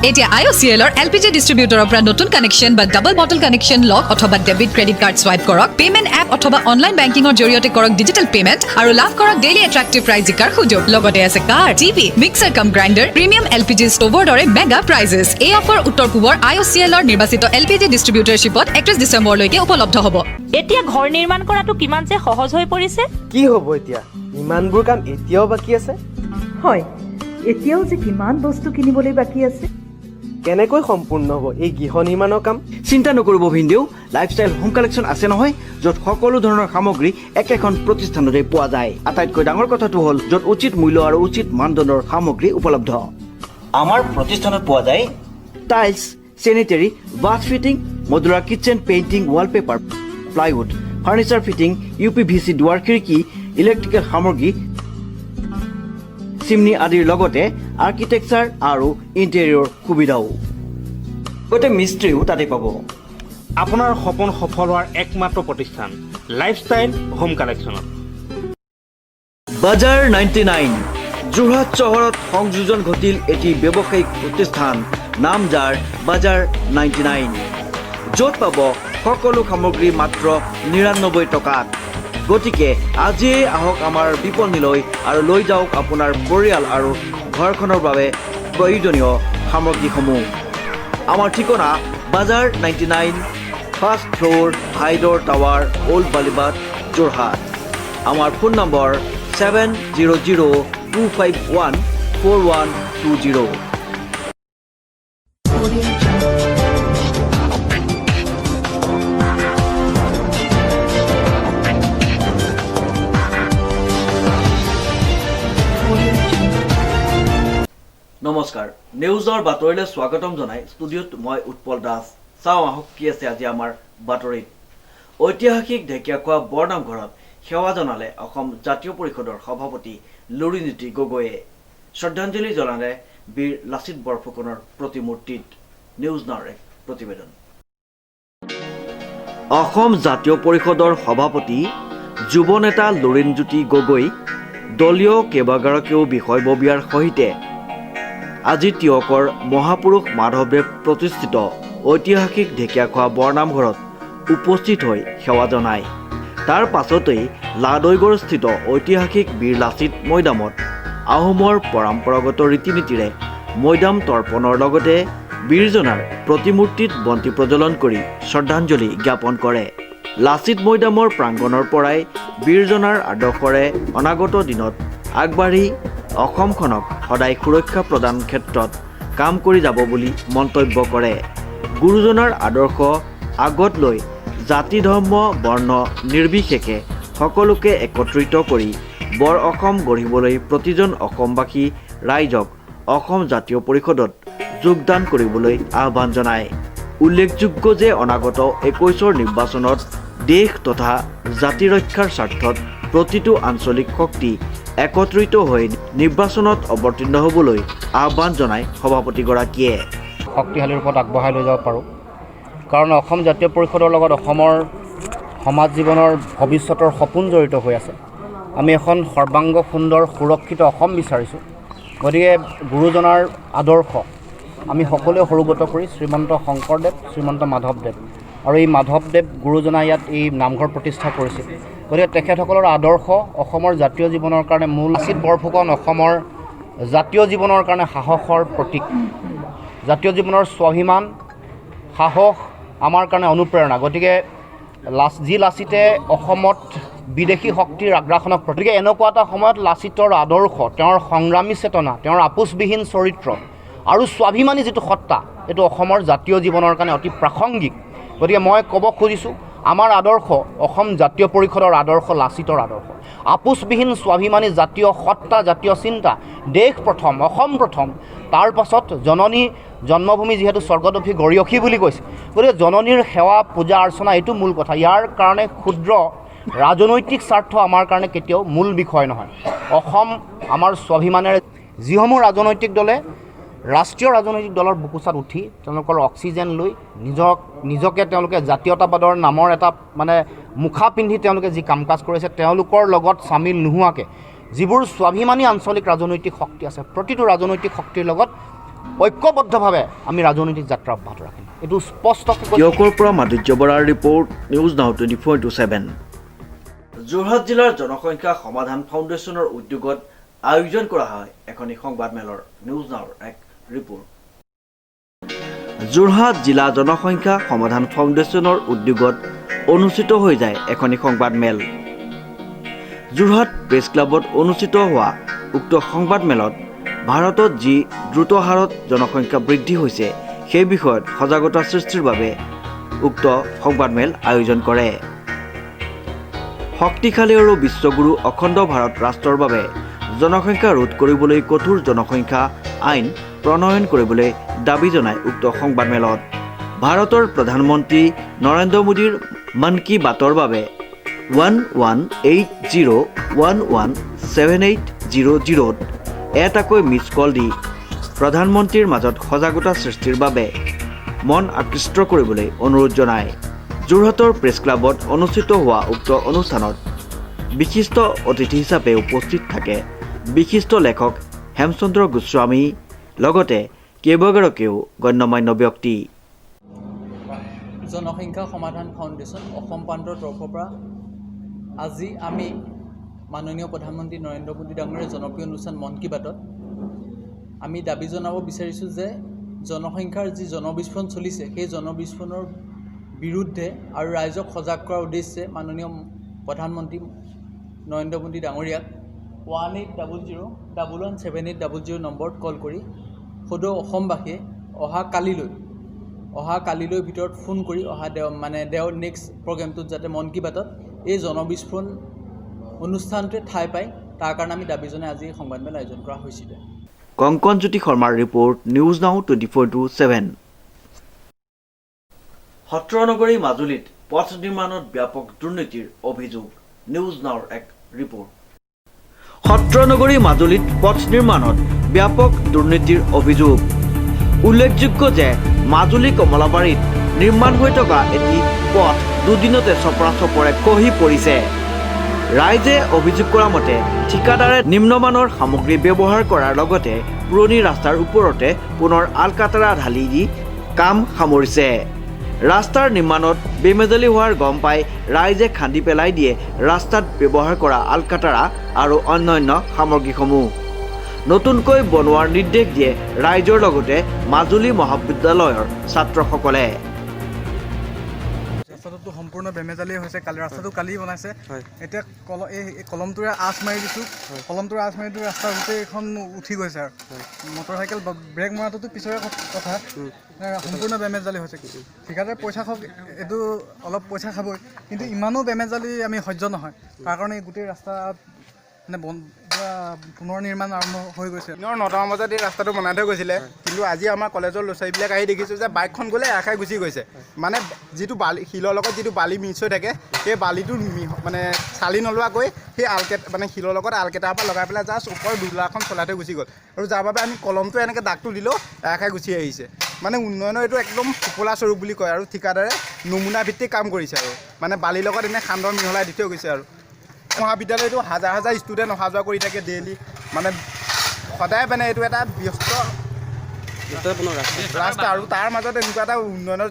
এতিয়া IOCLৰ LPG ডিষ্ট্ৰিবিউটৰৰ পৰা নতুন কানেকশ্যন বা ডাবল বটল কানেকশ্যন লওক অথবা ডেবিট ক্ৰেডিট কাৰ্ড স্ৱাইপ কৰক পেমেণ্ট এপ অথবা অনলাইন বেংকিঙৰ জৰিয়তে কৰক ডিজিটেল পেমেণ্ট আৰু লাভ কৰক ডেইলি এট্ৰেক্টিভ প্ৰাইজ জিকাৰ সুযোগ লগতে আছে কাৰ টিভি মিক্সাৰ কাম গ্ৰাইণ্ডাৰ প্ৰিমিয়াম LPG ষ্ট'ভৰ দৰে মেগা প্ৰাইজেছ এই অফাৰ উত্তৰ পূবৰ IOCLৰ নিৰ্বাচিত LPG ডিষ্ট্ৰিবিউটৰশ্বিপত 31 ডিচেম্বৰলৈকে উপলব্ধ হ'ব এতিয়া ঘৰ নিৰ্মাণ কৰাটো কিমান যে সহজ হৈ পৰিছে কি হ'ব এতিয়া ইমানবোৰ কাম এতিয়াও বাকী আছে হয় এতিয়াও যে কিমান বস্তু কিনিবলৈ বাকী আছে কেনেকৈ সম্পূৰ্ণ হ'ব এই গৃহ নিৰ্মাণৰ কাম চিন্তা নকৰিব ভিনদেউ লাইফষ্টাইল হোম কালেকশ্যন আছে নহয় য'ত সকলো ধৰণৰ সামগ্ৰী একেখন প্ৰতিষ্ঠানতে পোৱা যায় আটাইতকৈ ডাঙৰ কথাটো হ'ল য'ত উচিত মূল্য আৰু উচিত মানদণ্ডৰ সামগ্ৰী উপলব্ধ আমাৰ প্ৰতিষ্ঠানত পোৱা যায় tiles sanitary bath fitting modular kitchen painting wallpaper plywood furniture fitting UPVC দুৱাৰ খিৰিকী ইলেক্ট্ৰিকেল সামগ্ৰী চিমনি আদিৰ লগতে আৰ্কিটেকচাৰ আৰু ইণ্টেৰিয়ৰ সুবিধাও গোটেই মিস্ত্ৰীও তাতে পাব আপোনাৰ সপোন সফল হোৱাৰ একমাত্ৰ প্ৰতিষ্ঠান লাইফষ্টাইল হোম কালেকশ্যনত বাজাৰ 99 যোৰহাট চহৰত সংযোজন ঘটিল এটি ব্যৱসায়িক প্ৰতিষ্ঠান নাম যাৰ বাজাৰ 99 য'ত পাব সকলো সামগ্ৰী মাত্ৰ 99 টকাত গতিকে আজিয়ে আহক আমাৰ বিপণীলৈ আৰু লৈ যাওক আপোনাৰ পৰিয়াল আৰু ঘৰখনৰ বাবে প্ৰয়োজনীয় সামগ্ৰীসমূহ আমাৰ ঠিকনা বাজাৰ 99 first floor Hyder tower old Balibat Jorhat আমাৰ ফোন নম্বৰ 7002514120 নমস্কাৰ নিউজৰ বাতৰিলৈ স্বাগতম জনাই ষ্টুডিঅ'ত মই উৎপল দাস চাওঁ আহক কি আছে আজি আমাৰ বাতৰিত ঐতিহাসিক ঢেকীয়াখোৱা বৰনামঘৰত সেৱা জনালে অসম জাতীয় পৰিষদৰ সভাপতি লুৰিনীতি গগৈয়ে শ্ৰদ্ধাঞ্জলি জনালে বীৰ লাচিত বৰফুকনৰ প্ৰতিমূৰ্তিত নিউজ নাওৰ এক প্ৰতিবেদন অসম জাতীয় পৰিষদৰ সভাপতি যুৱ নেতা লুৰিণজ্যোতি গগৈ দলীয় কেইবাগৰাকীও বিষয়ববীয়াৰ সৈতে আজি তিয়কৰ মহাপুৰুষ মাধৱদেৱ প্ৰতিষ্ঠিত ঐতিহাসিক ঢেকীয়াখোৱা বৰনামঘৰত উপস্থিত হৈ সেৱা জনায় তাৰ পাছতেই লাডৈগড়স্থিত ঐতিহাসিক বীৰ লাচিত মৈদামত আহোমৰ পৰম্পৰাগত ৰীতি নীতিৰে মৈদাম তৰ্পণৰ লগতে বীৰজনাৰ প্ৰতিমূৰ্তিত বন্তি প্ৰজ্বলন কৰি শ্ৰদ্ধাঞ্জলি জ্ঞাপন কৰে লাচিত মৈদামৰ প্ৰাংগণৰ পৰাই বীৰজনাৰ আদৰ্শৰে অনাগত দিনত আগবাঢ়ি অসমখনক সদায় সুৰক্ষা প্ৰদান ক্ষেত্ৰত কাম কৰি যাব বুলি মন্তব্য কৰে গুৰুজনাৰ আদৰ্শ আগত লৈ জাতি ধৰ্ম বৰ্ণ নিৰ্বিশেষে সকলোকে একত্ৰিত কৰি বৰ অসম গঢ়িবলৈ প্ৰতিজন অসমবাসী ৰাইজক অসম জাতীয় পৰিষদত যোগদান কৰিবলৈ আহ্বান জনায় উল্লেখযোগ্য যে অনাগত 21ৰ নিৰ্বাচনত দেশ তথা জাতি ৰক্ষাৰ স্বাৰ্থত প্ৰতিটো আঞ্চলিক শক্তি একত্ৰিত হৈ নিৰ্বাচনত অৱতীৰ্ণ হ'বলৈ আহ্বান জনায় সভাপতিগৰাকীয়ে শক্তিশালী ৰূপত আগবঢ়াই লৈ যাব পাৰোঁ কাৰণ অসম জাতীয় পৰিষদৰ লগত অসমৰ সমাজ জীৱনৰ ভৱিষ্যতৰ সপোন জড়িত হৈ আছে আমি এখন সৰ্বাংগ সুন্দৰ সুৰক্ষিত অসম বিচাৰিছোঁ গতিকে গুৰুজনাৰ আদৰ্শ আমি সকলোৱে সৰুগত কৰি শ্ৰীমন্ত শংকৰদেৱ শ্ৰীমন্ত মাধৱদেৱ আৰু এই মাধৱদেৱ গুৰুজনা ইয়াত এই নামঘৰ প্ৰতিষ্ঠা কৰিছিল গতিকে তেখেতসকলৰ আদৰ্শ অসমৰ জাতীয় জীৱনৰ কাৰণে মূল লাচিত বৰফুকন অসমৰ জাতীয় জীৱনৰ কাৰণে সাহসৰ প্ৰতীক জাতীয় জীৱনৰ স্বাভিমান সাহস আমাৰ কাৰণে অনুপ্ৰেৰণা গতিকে যি লাচিতে অসমত বিদেশী শক্তিৰ আগ্ৰাসনক গতিকে এনেকুৱা এটা সময়ত লাচিতৰ আদৰ্শ তেওঁৰ সংগ্ৰামী চেতনা তেওঁৰ আপোচবিহীন চৰিত্ৰ আৰু স্বাভিমানী যিটো সত্তা এইটো অসমৰ জাতীয় জীৱনৰ কাৰণে অতি প্ৰাসংগিক গতিকে মই ক'ব খুজিছোঁ আমাৰ আদৰ্শ অসম জাতীয় পৰিষদৰ আদৰ্শ লাচিতৰ আদৰ্শ আপোচবিহীন স্বাভিমানী জাতীয় সত্তা জাতীয় চিন্তা দেশ প্ৰথম অসম প্ৰথম তাৰ পাছত জননী জন্মভূমি যিহেতু স্বৰ্গদপী গৰীয়সী বুলি কৈছে গতিকে জননীৰ সেৱা পূজা অৰ্চনা এইটো মূল কথা ইয়াৰ কাৰণে ক্ষুদ্ৰ ৰাজনৈতিক স্বাৰ্থ আমাৰ কাৰণে কেতিয়াও মূল বিষয় নহয় অসম আমাৰ স্বাভিমানেৰে যিসমূহ ৰাজনৈতিক দলে ৰাষ্ট্ৰীয় ৰাজনৈতিক দলৰ বুকুচাত উঠি তেওঁলোকৰ অক্সিজেন লৈ নিজকে তেওঁলোকে জাতীয়তাবাদৰ নামৰ এটা মানে মুখা পিন্ধি তেওঁলোকে যি কাম কাজ কৰিছে তেওঁলোকৰ লগত চামিল নোহোৱাকৈ যিবোৰ স্বাভিমানী আঞ্চলিক ৰাজনৈতিক শক্তি আছে প্ৰতিটো ৰাজনৈতিক শক্তিৰ লগত ঐক্যবদ্ধভাৱে আমি ৰাজনৈতিক যাত্ৰা অব্যাহত ৰাখিম। এইটো স্পষ্টকৈ টিয়কৰ পৰা মাধুৰ্য বৰাৰ ৰিপৰ্ট, নিউজ নাও 24/7। যোৰহাট জিলাৰ জনসংখ্যা সমাধান ফাউণ্ডেশ্যনৰ উদ্যোগত আয়োজন কৰা হয় এখনি সংবাদমেলৰ, নিউজ নাওৰ এক ৰিপৰ্ট। যোৰহাট জিলা জনসংখ্যা সমাধান ফাউণ্ডেশ্যনৰ উদ্যোগত অনুষ্ঠিত হৈ যায় এখনি সংবাদমেল। যোৰহাট প্ৰেছ ক্লাবত অনুষ্ঠিত হোৱা উক্ত সংবাদমেলত ভাৰতত যি দ্ৰুত হাৰত জনসংখ্যা বৃদ্ধি হৈছে সেই বিষয়ত সজাগতা সৃষ্টিৰ বাবে উক্ত সংবাদমেল আয়োজন কৰে। শক্তিশালী আৰু বিশ্বগুৰু অখণ্ড ভাৰত ৰাষ্ট্ৰৰ বাবে জনসংখ্যা ৰোধ কৰিবলৈ কঠোৰ জনসংখ্যা আইন প্ৰণয়ন কৰিবলৈ দাবী জনায় উক্ত সংবাদমেলত। ভাৰতৰ প্ৰধানমন্ত্ৰী নৰেন্দ্ৰ মোদীৰ মন কী বাতৰ বাবে 1180117800 এটাকৈ মিছ কল দি প্ৰধানমন্ত্ৰীৰ মাজত সজাগতা সৃষ্টিৰ বাবে মন আকৃষ্ট কৰিবলৈ অনুৰোধ জনায়। যোৰহাটৰ প্ৰেছ ক্লাবত অনুষ্ঠিত হোৱা উক্ত অনুষ্ঠানত বিশিষ্ট অতিথি হিচাপে উপস্থিত থাকে বিশিষ্ট লেখক হেমচন্দ্ৰ গোস্বামী, লগতে কেইবাগৰাকীও গণ্যমান্য ব্যক্তি। জনসংখ্যা সমাধান ফাউণ্ডেশ্যন অসম প্ৰান্তৰ তৰফৰ পৰা আজি আমি মাননীয় প্ৰধানমন্ত্ৰী নৰেন্দ্ৰ মোদী ডাঙৰীয়াৰ জনপ্ৰিয় অনুষ্ঠান মন কী বাতত আমি দাবী জনাব বিচাৰিছোঁ যে জনসংখ্যাৰ যি জনবিস্ফোৰণ চলিছে সেই জনবিস্ফোৰণৰ বিৰুদ্ধে আৰু ৰাইজক সজাগ কৰাৰ উদ্দেশ্যে মাননীয় প্ৰধানমন্ত্ৰী নৰেন্দ্ৰ মোদী ডাঙৰীয়াক 1800-117-800 নম্বৰত কল কৰি সদৌ অসমবাসীয়ে অহা কালিলৈ ভিতৰত ফোন কৰি নেক্সট প্ৰগ্ৰেমটোত যাতে মন কী বাতত এই জনবিস্ফোৰণ অনুষ্ঠানটোৱে ঠাই পায় তাৰ কাৰণে আমি দাবী জনাই আজি সংবাদমেল আয়োজন কৰা হৈছিলে। কংকনজ্যোতি শৰ্মাৰ ৰিপৰ্ট, নিউজ নাও 24/7। সত্ৰনগৰী মাজুলীত পথ নিৰ্মাণত ব্যাপক দুৰ্নীতিৰ অভিযোগ, নিউজ নাওৰ এক ৰিপৰ্ট। সত্ৰনগৰী মাজুলীত পথ নিৰ্মাণত ব্যাপক দুৰ্নীতিৰ অভিযোগ। উল্লেখযোগ্য যে মাজুলী কমলাবাৰীত নিৰ্মাণ হৈ থকা এটি পথ দুদিনতে চপৰাচপৰে খহি পৰিছে। ৰাইজে অভিযোগ কৰা মতে ঠিকাদাৰে নিম্নমানৰ সামগ্ৰী ব্যৱহাৰ কৰাৰ লগতে পুৰণি ৰাস্তাৰ ওপৰতে পুনৰ আলকাটাৰা ঢালি দি কাম সামৰিছে। ৰাস্তাৰ নিৰ্মাণত বেমেজালি হোৱাৰ গম পাই ৰাইজে খান্দি পেলাই দিয়ে ৰাস্তাত ব্যৱহাৰ কৰা আলকাটাৰা আৰু অন্যান্য সামগ্ৰীসমূহ। নতুনকৈ বনোৱাৰ নিৰ্দেশ দিয়ে ৰাইজৰ লগতে মাজুলী মহাবিদ্যালয়ৰ ছাত্ৰসকলে। ৰাস্তাটো সম্পূৰ্ণ বেমেজালি হৈছে। ৰাস্তাটো কালি বনাইছে, এতিয়া এই কলমটোৰে আঁচ মাৰি দিছোঁ, কলমটোৰে আঁচ মাৰি দিওঁ ৰাস্তা গোটেই এখন উঠি গৈছে। আৰু মটৰচাইকেল ব্ৰেক মৰাটোতো পিছৰে কথা, সম্পূৰ্ণ বেমেজালি হৈছে। ঠিকাদাৰে পইচা খাওক, এইটো অলপ পইচা খাবই, কিন্তু ইমানো বেমেজালি আমি সহ্য নহয়। তাৰ কাৰণে গোটেই ৰাস্তা পুনৰ নিৰ্মাণ আৰম্ভ হৈ গৈছে। 9টামান বজাত এই ৰাস্তাটো বনাই থৈ গৈছিলে, কিন্তু আজি আমাৰ কলেজৰ ল'ৰা ছোৱালীবিলাক আহি দেখিছোঁ যে বাইকখন গ'লে এখাই গুচি গৈছে। মানে যিটো শিলৰ লগত যিটো বালি মিক্স হৈ থাকে, সেই বালিটো চালি নলোৱাকৈ সেই শিলৰ লগত আলকেটাৰ পৰা লগাই পেলাই জাষ্ট ওপৰৰ দুলাখন চলাই থৈ গুচি গ'ল। আৰু যাৰ বাবে আমি কলমটো এনেকৈ দাগটো দিলেও এখাই গুচি আহিছে। উন্নয়নৰ এইটো একদম সুফলা স্বৰূপ বুলি কয়। আৰু ঠিকাদাৰে নমুনা ভিত্তিক কাম কৰিছে, আৰু বালিৰ লগত এনে সান্দৰ মিহলাই দি থৈ গৈছে। আৰু মহাবিদ্যালয়টো হাজাৰ হাজাৰ ষ্টুডেণ্ট অহা যোৱা কৰি থাকে ডেইলি, সদায় এইটো এটা ব্যস্ত ৰাস্তা। আৰু তাৰ মাজত এনেকুৱা এটা উন্নয়নৰ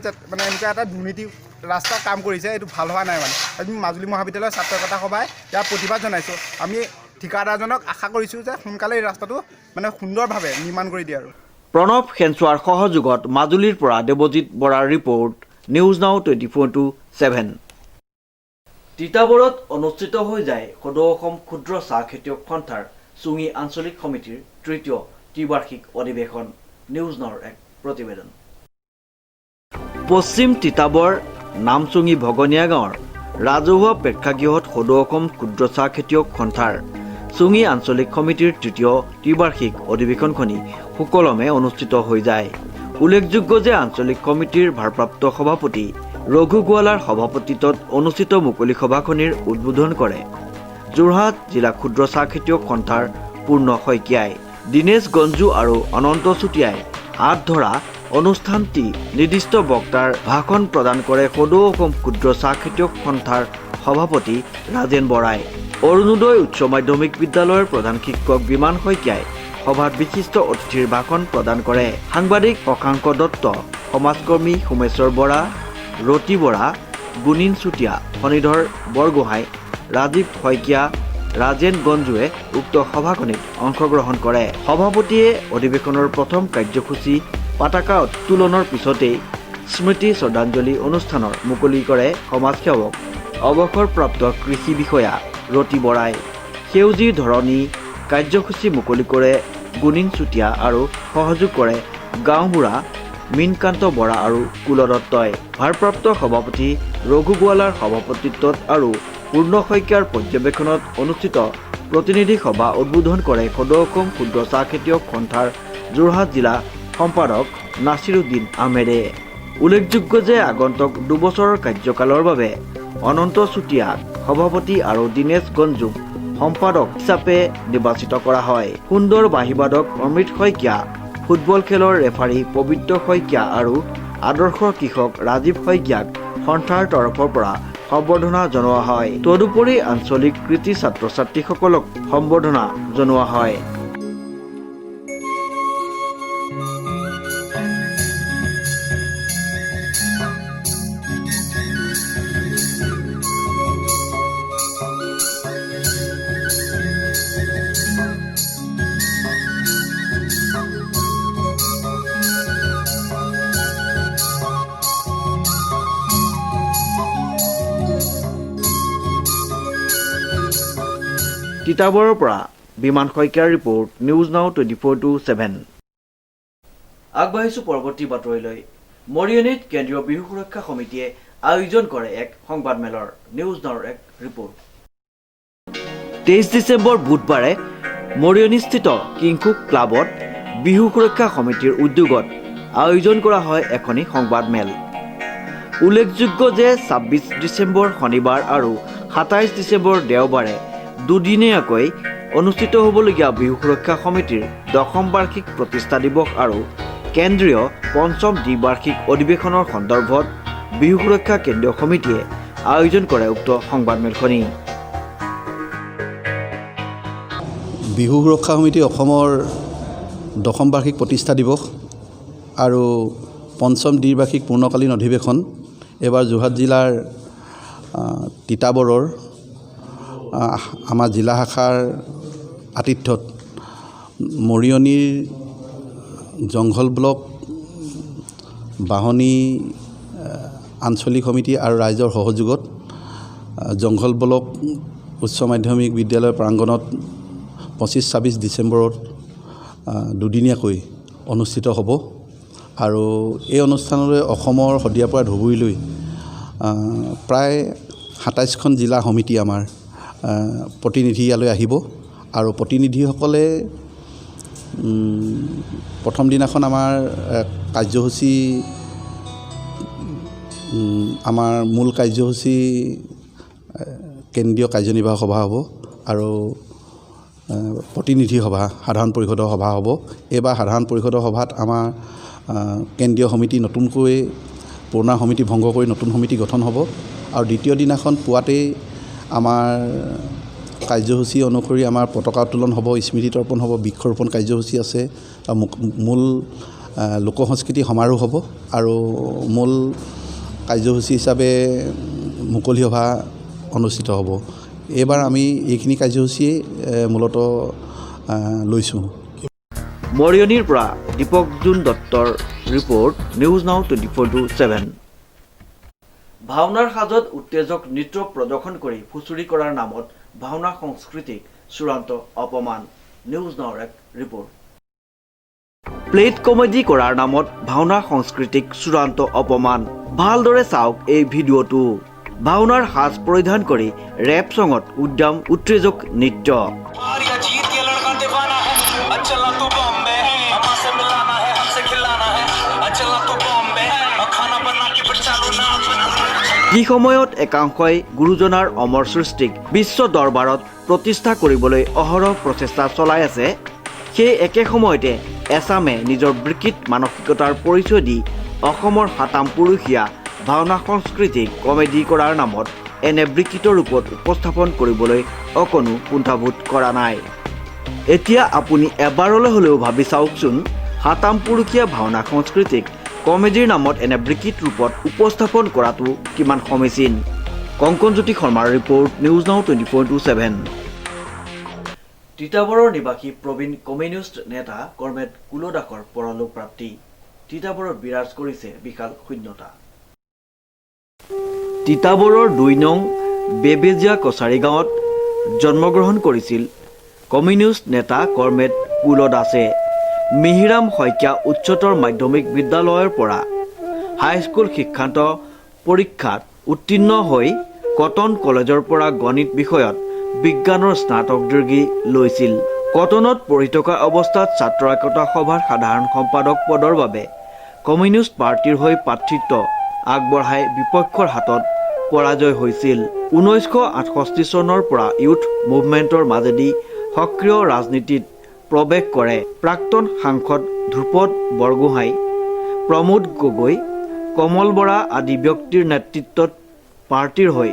এনেকুৱা এটা দুৰ্নীতি ৰাস্তা কাম কৰিছে, এইটো ভাল হোৱা নাই। আমি মাজুলী মহাবিদ্যালয়ৰ ছাত্ৰকতা সভাই ইয়াৰ প্ৰতিবাদ জনাইছোঁ। আমি ঠিকাদাৰজনক আশা কৰিছোঁ যে সোনকালে এই ৰাস্তাটো সুন্দৰভাৱে নিৰ্মাণ কৰি দিয়ে। আৰু প্ৰণৱ সেনচোৱাৰ সহযোগত মাজুলীৰ পৰা দেৱজিৎ বৰাৰ ৰিপৰ্ট, নিউজ নাও 24/7। তিতাবৰত অনুষ্ঠিত হৈ যায় সদৌ অসম ক্ষুদ্ৰ চাহ খেতিয়ক সন্থাৰ চুঙি আঞ্চলিক সমিতিৰ তৃতীয় ত্ৰিবাৰ্ষিক অধিৱেশন, নিউজ নাওৰ এক প্ৰতিবেদন। পশ্চিম তিতাবৰ নামচুঙি ভগনীয়া গাঁৱৰ ৰাজহুৱা প্ৰেক্ষাগৃহত সদৌ অসম ক্ষুদ্ৰ চাহ খেতিয়ক সন্থাৰ চুঙি আঞ্চলিক সমিতিৰ তৃতীয় ত্ৰিবাৰ্ষিক অধিৱেশনখনি সুকলমে অনুষ্ঠিত হৈ যায়। উল্লেখযোগ্য যে আঞ্চলিক সমিতিৰ ভাৰপ্ৰাপ্ত সভাপতি ৰঘু গোৱালাৰ সভাপতিত্বত অনুষ্ঠিত মুকলি সভাখনিৰ উদ্বোধন কৰে যোৰহাট জিলা ক্ষুদ্ৰ চাহ খেতিয়ক সন্থাৰ পূৰ্ণ শইকীয়াই। দীনেশ গঞ্জু আৰু অনন্ত চুতীয়াই হাত ধৰা অনুষ্ঠানটি নিৰ্দিষ্ট বক্তাৰ ভাষণ প্ৰদান কৰে সদৌ অসম ক্ষুদ্ৰ চাহ খেতিয়ক সন্থাৰ সভাপতি ৰাজেন বৰাই। অৰুণোদয় উচ্চ মাধ্যমিক বিদ্যালয়ৰ প্ৰধান শিক্ষক বিমান শইকীয়াই সভাত বিশিষ্ট অতিথিৰ ভাষণ প্ৰদান কৰে। সাংবাদিক শশাংক দত্ত, সমাজকৰ্মী সোমেশ্বৰ বৰা, ৰতি বৰা, গুণীন চুতীয়া, ফণীধৰ বৰগোহাঁই, ৰাজীৱ শইকীয়া, ৰাজেন গঞ্জুৱে উক্ত সভাখনিত অংশগ্ৰহণ কৰে। সভাপতিয়ে অধিৱেশনৰ প্ৰথম কাৰ্যসূচী পতাকা উত্তোলনৰ পিছতেই স্মৃতি শ্ৰদ্ধাঞ্জলি অনুষ্ঠানৰ মুকলি কৰে সমাজসেৱক অৱসৰপ্ৰাপ্ত কৃষি বিষয়া ৰতি বৰাই। সেউজী ধৰণী কাৰ্যসূচী মুকলি কৰে গুণীন চুতীয়া আৰু সহযোগ কৰে গাঁওবুঢ়া মীনকান্ত বৰা আৰু কুল দত্তই। ভাৰপ্ৰাপ্ত সভাপতি ৰঘু গোৱালাৰ সভাপতিত্বত আৰু পূৰ্ণ শইকীয়াৰ পৰ্যবেক্ষণত অনুষ্ঠিত প্ৰতিনিধি সভা উদ্বোধন কৰে সদৌ অসম ক্ষুদ্ৰ চাহ খেতিয়ক সন্থাৰ যোৰহাট জিলা সম্পাদক নাছিৰুদ্দিন আহমেদে। উল্লেখযোগ্য যে আগন্তুক দুবছৰৰ কাৰ্যকালৰ বাবে অনন্ত চুতীয়াক সভাপতি আৰু দীনেশ গঞ্জুক সম্পাদক হিচাপে নিৰ্বাচিত কৰা হয়। সুন্দৰ বাঁহীবাদক অমৃত শইকীয়া, ফুটবল খেলৰ ৰেফাৰী পবিত্ৰ শইকীয়া আৰু আদৰ্শ কৃষক ৰাজীৱ শইকীয়াক সন্থাৰ তৰফৰ পৰা সম্বৰ্ধনা জনোৱা হয়। তদুপৰি আঞ্চলিক কৃতি ছাত্ৰ ছাত্ৰীসকলক সম্বৰ্ধনা জনোৱা হয়। তিতাবৰৰ পৰা বিমান শইকীয়াৰ ৰিপৰ্ট, নিউজ নাও 24/7। আগবাঢ়িছোঁ পৰৱৰ্তী বাতৰিলৈ। মৰিয়নীত কেন্দ্ৰীয় বিহু সুৰক্ষা সমিতিয়ে আয়োজন কৰে এক সংবাদমেলৰ, নিউজ নাওৰ এক ৰিপৰ্ট। 23 ডিচেম্বৰ বুধবাৰে মৰিয়নীস্থিত কিংকুক ক্লাবত বিহু সুৰক্ষা সমিতিৰ উদ্যোগত আয়োজন কৰা হয় এখনি সংবাদমেল। উল্লেখযোগ্য যে 26 ডিচেম্বৰ শনিবাৰ আৰু 27 ডিচেম্বৰ দেওবাৰে দুদিনীয়াকৈ অনুষ্ঠিত হ'বলগীয়া বিহু সুৰক্ষা সমিতিৰ 10ম বাৰ্ষিক প্ৰতিষ্ঠা দিৱস আৰু কেন্দ্ৰীয় 5ম দ্বিবাৰ্ষিক অধিৱেশনৰ সন্দৰ্ভত বিহু সুৰক্ষা কেন্দ্ৰীয় সমিতিয়ে আয়োজন কৰে উক্ত সংবাদমেলখনি। বিহু সুৰক্ষা সমিতি অসমৰ 10ম বাৰ্ষিক প্ৰতিষ্ঠা দিৱস আৰু 5ম দ্বিবাৰ্ষিক পূৰ্ণকালীন অধিৱেশন এবাৰ যোৰহাট জিলাৰ তিতাবৰৰ আমাৰ জিলা শাখাৰ আতিথ্যত মৰিয়নীৰ জংঘল ব্লক বাহনী আঞ্চলিক সমিতি আৰু ৰাইজৰ সহযোগত জংঘল ব্লক উচ্চ মাধ্যমিক বিদ্যালয় প্ৰাংগণত 25-26 ডিচেম্বৰত দুদিনীয়াকৈ অনুষ্ঠিত হ'ব। আৰু এই অনুষ্ঠানলৈ অসমৰ শদিয়াৰ পৰা ধুবুৰীলৈ প্ৰায় 27খন জিলা সমিতি আমাৰ প্ৰতিনিধি ইয়ালৈ আহিব। আৰু প্ৰতিনিধিসকলে প্ৰথম দিনাখন আমাৰ কাৰ্যসূচী আমাৰ মূল কাৰ্যসূচী কেন্দ্ৰীয় কাৰ্যনিৰ্বাহক সভা হ'ব আৰু প্ৰতিনিধি সভা, সাধাৰণ পৰিষদৰ সভা হ'ব। এইবাৰ সাধাৰণ পৰিষদৰ সভাত আমাৰ কেন্দ্ৰীয় সমিতি নতুনকৈ পুৰণা সমিতি ভংগ কৰি নতুন সমিতি গঠন হ'ব। আৰু দ্বিতীয় দিনাখন পুৱাতেই আমাৰ কাৰ্যসূচী অনুসৰি আমাৰ পতাকা উত্তোলন হ'ব, স্মৃতি তৰ্পণ হ'ব, বৃক্ষৰোপণ কাৰ্যসূচী আছে, মূল লোক সংস্কৃতি সমাৰোহ হ'ব আৰু মূল কাৰ্যসূচী হিচাপে মুকলি সভা অনুষ্ঠিত হ'ব। এইবাৰ আমি এইখিনি কাৰ্যসূচীয়ে মূলতঃ লৈছোঁ। মৰিয়নীৰ পৰা দীপকজোন দত্তৰ ৰিপৰ্ট, নিউজ নাও 24/7। ভাওনাৰ সাজত উত্তেজক নৃত্য প্ৰদৰ্শন কৰি ফুচুৰি কৰাৰ নামত ভাওনা সংস্কৃতিক চূড়ান্ত অপমান, নিউজ নাওৰ এক ৰিপৰ্ট। প্লেট কমেডি কৰাৰ নামত ভাওনা সংস্কৃতিক চূড়ান্ত অপমান। ভালদৰে চাওক এই ভিডিঅ'টো। ভাওনাৰ সাজ পৰিধান কৰি ৰেপ চঙত উদ্যম উত্তেজক নৃত্য। যি সময়ত একাংশই গুৰুজনাৰ অমৰ সৃষ্টিক বিশ্ব দৰবাৰত প্ৰতিষ্ঠা কৰিবলৈ অহৰহ প্ৰচেষ্টা চলাই আছে, সেই একে সময়তে এছামে নিজৰ বিকৃত মানসিকতাৰ পৰিচয় দি অসমৰ সাতাম পুৰুষীয়া ভাওনা সংস্কৃতিক কমেডি কৰাৰ নামত এনে বিকৃত ৰূপত উপস্থাপন কৰিবলৈ অকণো কুণ্ঠাবোধ কৰা নাই। এতিয়া আপুনি এবাৰলৈ হ'লেও ভাবি চাওকচোন হাতামপুৰুষীয়া ভাওনা সংস্কৃতিক কমেডিৰ নামত এনে বিকৃত ৰূপত উপস্থাপন কৰাটো কিমান সমীচীন। কংকনজ্যোতি শৰ্মাৰ ৰিপৰ্ট, নিউজ নাও 20.27। তিতাবৰৰ নিবাসী প্ৰবীণ কমিউনিষ্ট নেতা কৰ্মেদ কুল দাসৰ পৰলোক প্ৰাপ্তি। তিতাবৰত বিৰাজ কৰিছে বিশাল শূন্যতা। তিতাবৰৰ 2 নং বেবেজিয়া কছাৰী গাঁৱত জন্মগ্ৰহণ কৰিছিল কমিউনিষ্ট নেতা কৰ্মেদ কুল দাসে। মিহিৰাম শইকীয়া উচ্চতৰ মাধ্যমিক বিদ্যালয়ৰ পৰা হাইস্কুল শিক্ষান্ত পৰীক্ষাত উত্তীৰ্ণ হৈ কটন কলেজৰ পৰা গণিত বিষয়ত বিজ্ঞানৰ স্নাতক ডিগ্ৰী লৈছিল। কটনত পঢ়ি থকা অৱস্থাত ছাত্ৰ একতা সভাৰ সাধাৰণ সম্পাদক পদৰ বাবে কমিউনিষ্ট পাৰ্টিৰ হৈ প্ৰাৰ্থিত্ব আগবঢ়াই বিপক্ষৰ হাতত পৰাজয় হৈছিল। 1968 চনৰ পৰা ইউথ মুভমেণ্টৰ মাজেদি সক্ৰিয় ৰাজনীতিত প্ৰৱেশ কৰে। প্ৰাক্তন সাংসদ ধ্ৰুপদ বৰগোহাঁই, প্ৰমোদ গগৈ, কমল বৰা আদি ব্যক্তিৰ নেতৃত্বত পাৰ্টিৰ হৈ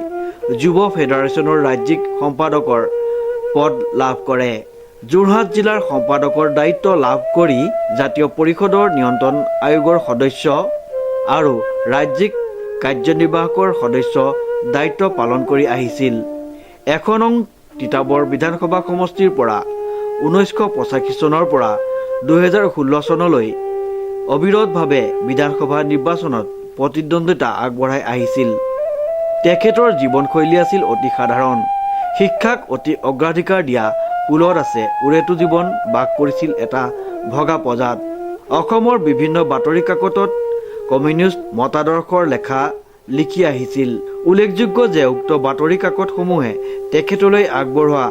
যুৱ ফেডাৰেশ্যনৰ ৰাজ্যিক সম্পাদকৰ পদ লাভ কৰে। যোৰহাট জিলাৰ সম্পাদকৰ দায়িত্ব লাভ কৰি জাতীয় পৰিষদৰ নিয়ন্ত্ৰণ আয়োগৰ সদস্য আৰু ৰাজ্যিক কাৰ্যনিৰ্বাহকৰ সদস্য দায়িত্ব পালন কৰি আহিছিল। 1 নং তিতাবৰ বিধানসভা সমষ্টিৰ পৰা 1985 চনৰ পৰা 2016 চনলৈ অবিৰতভাৱে বিধানসভা নিৰ্বাচনত প্ৰতিদ্বন্দ্বিতা আগবঢ়াই আহিছিল। তেখেতৰ জীৱনশৈলী আছিল অতি সাধাৰণ। শিক্ষাক অতি অগ্ৰাধিকাৰ দিয়া কুল দাসে উৰেটো জীৱন বাস কৰিছিল এটা ভগা প্ৰজাত। অসমৰ বিভিন্ন বাতৰি কাকতত কমিউনিষ্ট মতাদৰ্শৰ লেখা লিখি আহিছিল। উল্লেখযোগ্য যে উক্ত বাতৰি কাকতসমূহে তেখেতলৈ আগবঢ়োৱা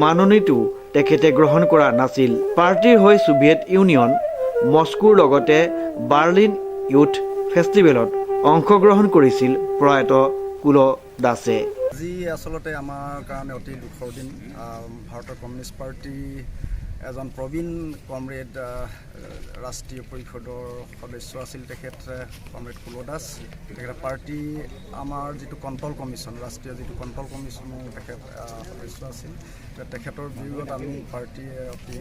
মাননীটো তেখেতে গ্ৰহণ কৰা নাছিল। পাৰ্টিৰ হৈ ছোভিয়েট ইউনিয়ন, মস্কোৰ লগতে বাৰ্লিন ইউথ ফেষ্টিভেলত অংশগ্ৰহণ কৰিছিল প্ৰয়াত কুল দাসে। আজি আচলতে আমাৰ কাৰণে অতি দুখৰ দিন। ভাৰতৰ কমিউনিষ্ট পাৰ্টি এজন প্ৰবীণ কমৰেড ৰাষ্ট্ৰীয় পৰিষদৰ সদস্য আছিল তেখেত কমৰেড কুল দাস। তেখেতে পাৰ্টি আমাৰ যিটো কণ্ট্ৰল কমিশ্যন, ৰাষ্ট্ৰীয় যিটো কণ্ট্ৰল কমিশ্যনো তেখেত সদস্য আছিল। তেখেতৰ বিয়োগত আমি পাৰ্টীয়ে অতি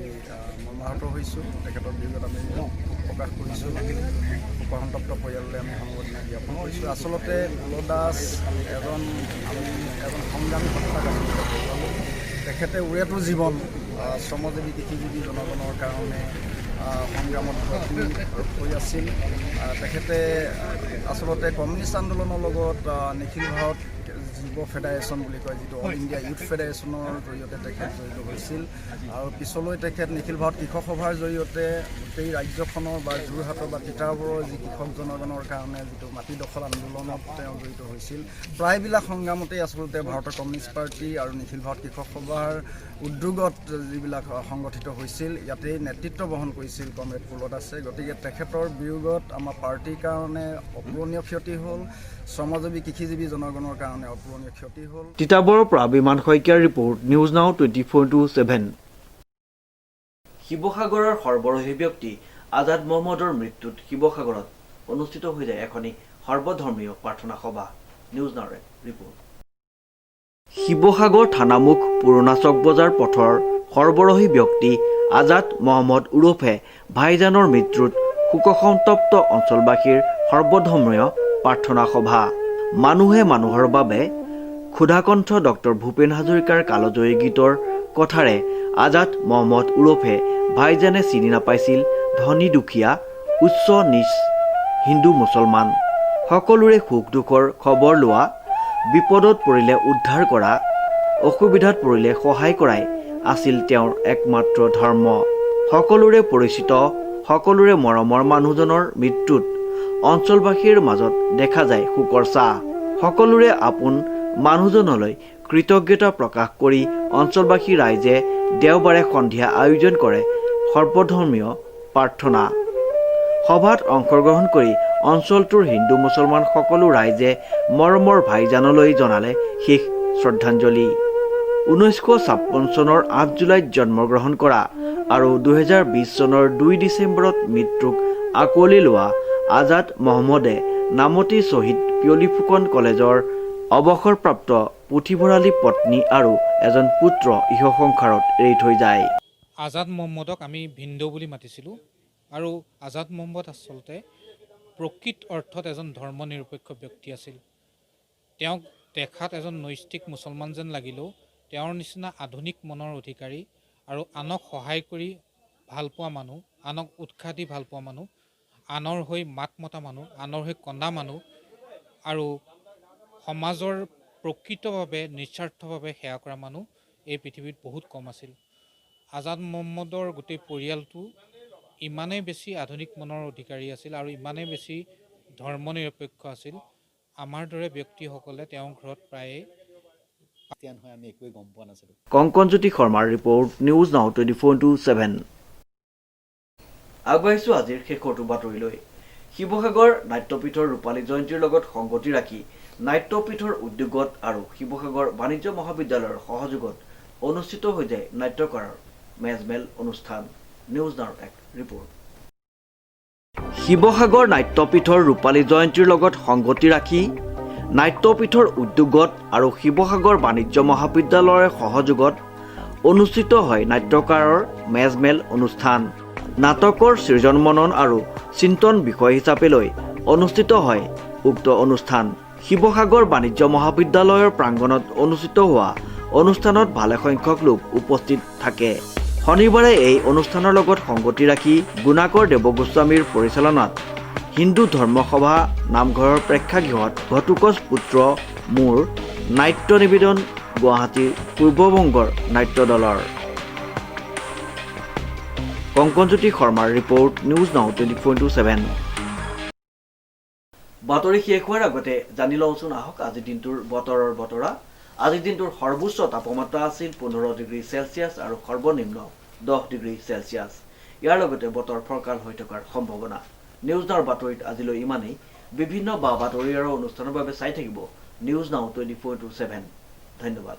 মৰ্মাহত হৈছোঁ। তেখেতৰ বিয়োগত আমি প্ৰকাশ কৰিছোঁ। শোকসন্তপ্ত পৰিয়াললৈ আমি সমবেদনা জ্ঞাপন কৰিছোঁ। আচলতে কুল দাস এজন সংগ্ৰামী সত্তাক আচলতে তেখেতে উৰেটো জীৱন শ্ৰমজীৱী কৃষিজীৱী জনগণৰ কাৰণে সংগ্ৰামত হৈ আছিল। তেখেতে আচলতে কমিউনিষ্ট আন্দোলনৰ লগত নিখিল ভাৰত যুৱ ফেডাৰেশ্যন বুলি কয়, যিটো অল ইণ্ডিয়া ইউথ ফেডাৰেশ্যনৰ জৰিয়তে তেখেত জড়িত হৈছিল। আৰু পিছলৈ তেখেত নিখিল ভাৰত কৃষক সভাৰ জৰিয়তে গোটেই ৰাজ্যখনৰ বা যোৰহাটৰ বা তিতাবৰৰ যি কৃষক জনগণৰ কাৰণে যিটো মাটি দখল আন্দোলনত তেওঁ জড়িত হৈছিল। প্ৰায়বিলাক সংগ্ৰামতেই আচলতে ভাৰতৰ কমিউনিষ্ট পাৰ্টি আৰু নিখিল ভাৰত কৃষক সভাৰ উদ্যোগত যিবিলাক সংগঠিত হৈছিল, ইয়াতেই নেতৃত্ব বহন কৰিছিল কমৰেড কুল দাসে। গতিকে তেখেতৰ বিয়োগত আমাৰ পাৰ্টিৰ কাৰণে অপূৰণীয় ক্ষতি হ'ল, শ্ৰমজীৱী কৃষিজীৱী জনগণৰ কাৰণে অপূৰণীয় ক্ষতি হ'ল। তিতাবৰৰ পৰা বিমান শইকীয়াৰ ৰিপৰ্ট, নিউজ নাও 24/7। শিৱসাগৰৰ সৰ্বৰোহী ব্যক্তি আজাদ মহম্মদৰ মৃত্যুত শিৱসাগৰত অনুষ্ঠিত হৈ যায় এখনি সৰ্বধৰ্মীয় প্ৰাৰ্থনা সভা। নিউজ নাওৰে ৰিপৰ্ট। শিৱসাগৰ থানামুখ পুৰণা চক বজাৰ পথৰ সৰ্বৰোহী ব্যক্তি আজাদ মহম্মদ ওৰফে ভাইজানৰ মৃত্যুত শোকসন্তপ্ত অঞ্চলবাসীৰ সৰ্বধৰ্মীয় প্ৰাৰ্থনা সভা। মানুহে মানুহৰ বাবে ক্ষুধাকণ্ঠ ডক্টৰ ভূপেন হাজৰিকাৰ কালজয়ী গীতৰ কথাৰে আজাদ মহম্মদ ওৰফে ভাইজানে চিনি নাপাইছিল ধনী দুখীয়া, উচ্চ নিচ, হিন্দু মুছলমান সকলোৰে সুখ দুখৰ খবৰ লোৱা, বিপদত পৰিলে উদ্ধাৰ কৰা, অসুবিধাত পৰিলে সহায় কৰাই আছিল তেওঁৰ একমাত্ৰ ধৰ্ম। সকলোৰে পৰিচিত, সকলোৰে মৰমৰ মানুহজনৰ মৃত্যুত অঞ্চলবাসীৰ মাজত দেখা যায় শোকৰ ছাঁ। সকলোৰে আপোন মানুহজনলৈ কৃতজ্ঞতা প্ৰকাশ কৰি অঞ্চলবাসী ৰাইজে দেওবাৰে সন্ধিয়া আয়োজন কৰে সৰ্বধৰ্মীয় প্ৰাৰ্থনা সভাত। অংশগ্ৰহণ কৰি অঞ্চলটোৰ হিন্দু মুছলমান সকলো ৰাইজে মৰমৰ ভাইজানলৈ জনালে শেষ শ্ৰদ্ধাঞ্জলি। 1956 চনৰ 8 জুলাইত জন্মগ্ৰহণ কৰা আৰু 2020 চনৰ 2 ডিচেম্বৰত মৃত্যুক আঁকোৱালি লোৱা আজাদ মহম্মদে নামতি শ্বহীদ পিয়লি ফুকন কলেজৰ অৱসৰপ্ৰাপ্ত পুথিভঁৰালী পত্নী আৰু এজন পুত্ৰ ইহ সংসাৰত এৰি থৈ যায়। আজাদ মহম্মদক আমি ভিন্দৌ বুলি মাতিছিলোঁ আৰু আজাদ মহম্মদ আচলতে প্ৰকৃত অৰ্থত এজন ধৰ্মনিৰপেক্ষ ব্যক্তি আছিল। তেওঁক দেখাত এজন নৈষ্টিক মুছলমান যেন লাগিলেও তেওঁৰ নিচিনা আধুনিক মনৰ অধিকাৰী আৰু আনক সহায় কৰি ভাল পোৱা মানুহ, আনক উৎসাহ দি ভাল পোৱা মানুহ, আনৰ হৈ মাত মতা মানুহ, আনৰ হৈ কন্দা মানুহ আৰু সমাজৰ প্ৰকৃতভাৱে নিস্বাৰ্থভাৱে সেৱা কৰা মানুহ এই পৃথিৱীত বহুত কম আছিল। আজাদ মহম্মদৰ গোটেই পৰিয়ালটো ইমানেই বেছি আধুনিক মনৰ অধিকাৰী আছিল আৰু ইমানেই বেছি ধৰ্মনিৰপেক্ষ আছিল, আমাৰ দৰে ব্যক্তিসকলে তেওঁৰ ঘৰত প্ৰায়ে আমি একোৱে গম পোৱা নাছিলোঁ। কংকনজ্যোতি শৰ্মাৰ ৰিপৰ্ট, নিউজ নাও 24/7। আগবাঢ়িছোঁ আজিৰ শেষৰটো বাতৰিলৈ। শিৱসাগৰ নাট্যপীঠৰ ৰূপালী জয়ন্তীৰ লগত সংগতি ৰাখি নাট্যপীঠৰ উদ্যোগত আৰু শিৱসাগৰ বাণিজ্য মহাবিদ্যালয়ৰ সহযোগত অনুষ্ঠিত হৈ যায় নাট্যকাৰৰ মেজমেল অনুষ্ঠান। নিউজ নাওৰ এক ৰিপৰ্ট। শিৱসাগৰ নাট্যপীঠৰ ৰূপালী জয়ন্তীৰ লগত সংগতি ৰাখি নাট্যপীঠৰ উদ্যোগত আৰু শিৱসাগৰ বাণিজ্য মহাবিদ্যালয়ৰ সহযোগত অনুষ্ঠিত হয় নাট্যকাৰৰ মেজমেল অনুষ্ঠান। নাটকৰ সৃজন মনন আৰু চিন্তন বিষয় হিচাপে লৈ অনুষ্ঠিত হয় উক্ত অনুষ্ঠান। শিৱসাগৰ বাণিজ্য মহাবিদ্যালয়ৰ প্ৰাংগণত অনুষ্ঠিত হোৱা অনুষ্ঠানত ভালেসংখ্যক লোক উপস্থিত থাকে। শনিবাৰে এই অনুষ্ঠানৰ লগত সংগতি ৰাখি গুণাকৰ দেৱগোস্বামীৰ পৰিচালনাত হিন্দু ধৰ্মসভা নামঘৰৰ প্ৰেক্ষাগৃহত ঘটুকচ পুত্ৰ মোৰ নাট্য নিবেদন গুৱাহাটীৰ পূৰ্ববংগৰ নাট্য দলৰ। কংকনজ্যোতি শৰ্মাৰ ৰিপৰ্ট, নিউজ নাও 24/7। বাতৰি শেষ হোৱাৰ আগতে জানি লওঁচোন আহক আজিৰ দিনটোৰ বতৰৰ বতৰা। আজিৰ দিনটোৰ সৰ্বোচ্চ তাপমাত্ৰা আছিল 15 ডিগ্ৰী চেলছিয়াছ আৰু সৰ্বনিম্ন 10 ডিগ্ৰী চেলছিয়াছ। ইয়াৰ লগতে বতৰ ফৰকাল হৈ থকাৰ সম্ভাৱনা। নিউজ নাওৰ বাতৰিত আজিলৈ ইমানেই। বিভিন্ন বাতৰি আৰু অনুষ্ঠানৰ বাবে চাই থাকিব নিউজ নাও 24/7। ধন্যবাদ।